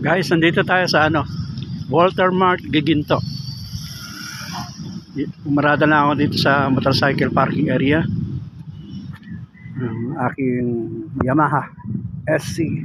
Guys, nandito tayo sa Walter Mart Giginto. Umarada na ako dito sa motorcycle parking area. Ang aking Yamaha SC.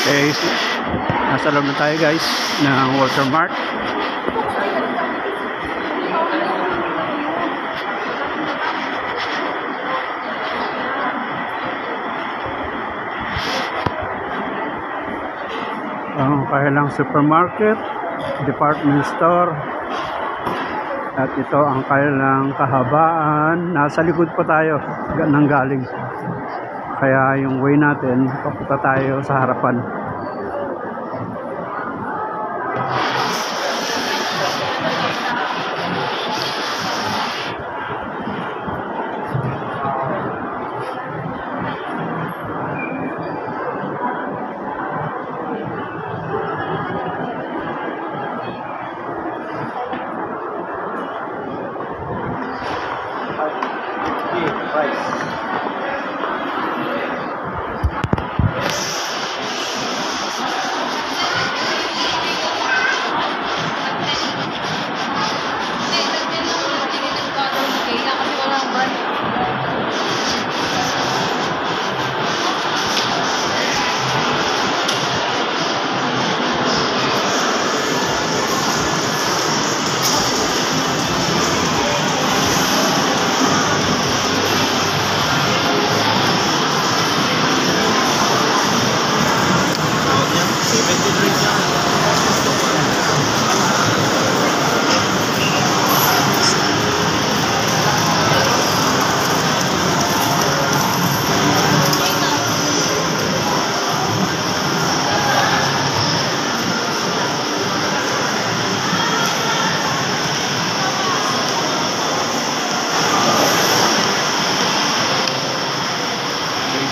Okay, nasa loob na tayo guys ng Walter Mart. Ang kailang supermarket, department store, at ito ang kailang kahabaan. Nasa likod pa tayo nang galing, kaya yung way natin papunta tayo sa harapan.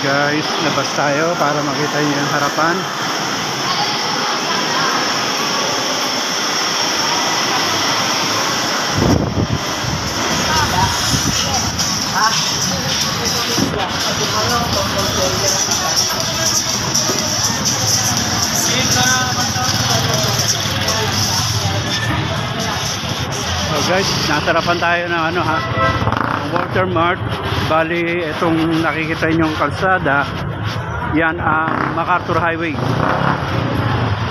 Guys, labas tayo para makita niyo yung harapan. So guys, nasa harapan tayo ng Walter Mart. Bali, itong nakikita nyo yung kalsada, yan ang MacArthur Highway.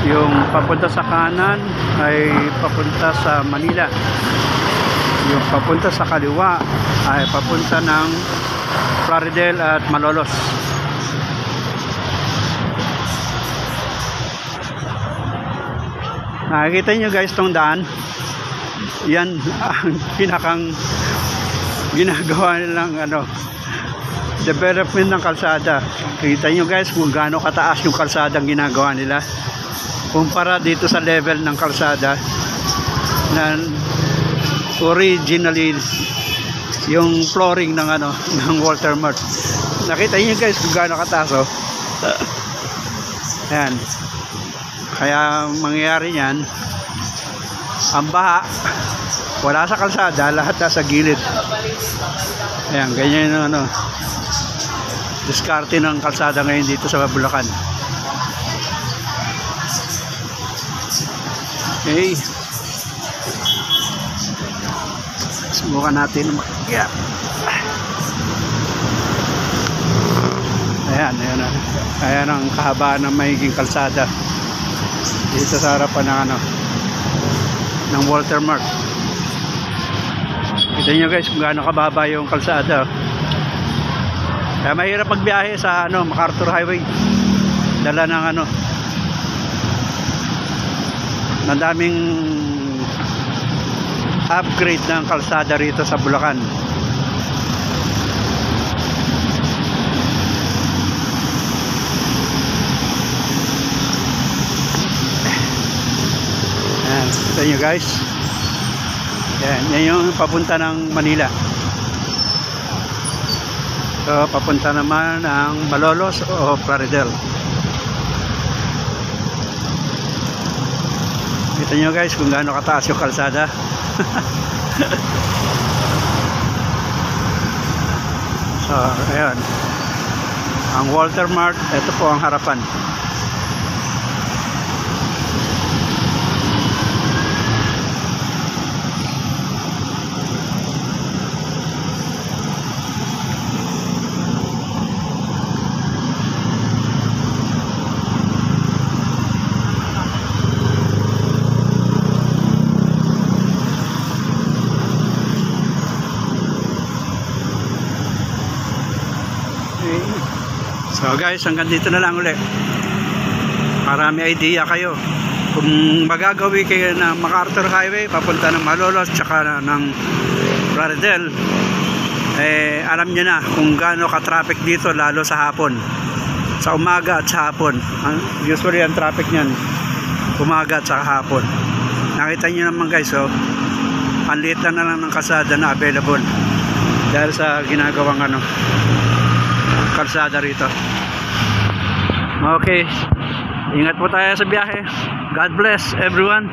Yung papunta sa kanan ay papunta sa Manila. Yung papunta sa kaliwa ay papunta ng Plaridel at Malolos. Nakikita nyo guys tong daan, yan ang pinakang ginagawa nilang development ng kalsada. Kita nyo guys kung gaano kataas yung kalsada ang ginagawa nila kumpara dito sa level ng kalsada na originally yung flooring ng ng Walter Mart. Nakita nyo guys kung gaano kataas, oh. Ayan. Kaya mangyayari yan, ang baha Wala sa kalsada, lahat nasa gilid. Ayan, ganyan yung ano, diskarte ng kalsada ngayon dito sa Bulacan. Okay. Subukan natin mag-yeah. Ayan, ayan, ayan ang kahabaan ng maiging kalsada dito sa harapan ng ano, ng Walter Mart. Kita nyo guys kung gaano kababa yung kalsada. Kaya mahirap magbiyahe sa ano, MacArthur Highway. Dala ng ano, ng daming upgrade ng kalsada rito sa Bulacan. Ayan, kita nyo guys. Yan yung papunta ng Manila. So, papunta naman ang Malolos o Plaridel. Kita nyo guys kung gaano kataas yung kalsada. So, ayan. Ang Walter Mart, ito po ang harapan. So guys, hanggang dito na lang ulit. Para may idea kayo kung magagawi kayo ng MacArthur Highway papunta ng Malolos tsaka ng Plaridel, alam nyo na kung gaano ka-traffic dito, lalo sa hapon, sa umaga at sa hapon. Usually ang traffic nyan umaga at sa hapon. Nakita nyo naman guys, so ang liit na lang ng kalsada na available dahil sa ginagawang ano, kalsada rito. Okay, ingat po tayo sa biyahe. God bless everyone.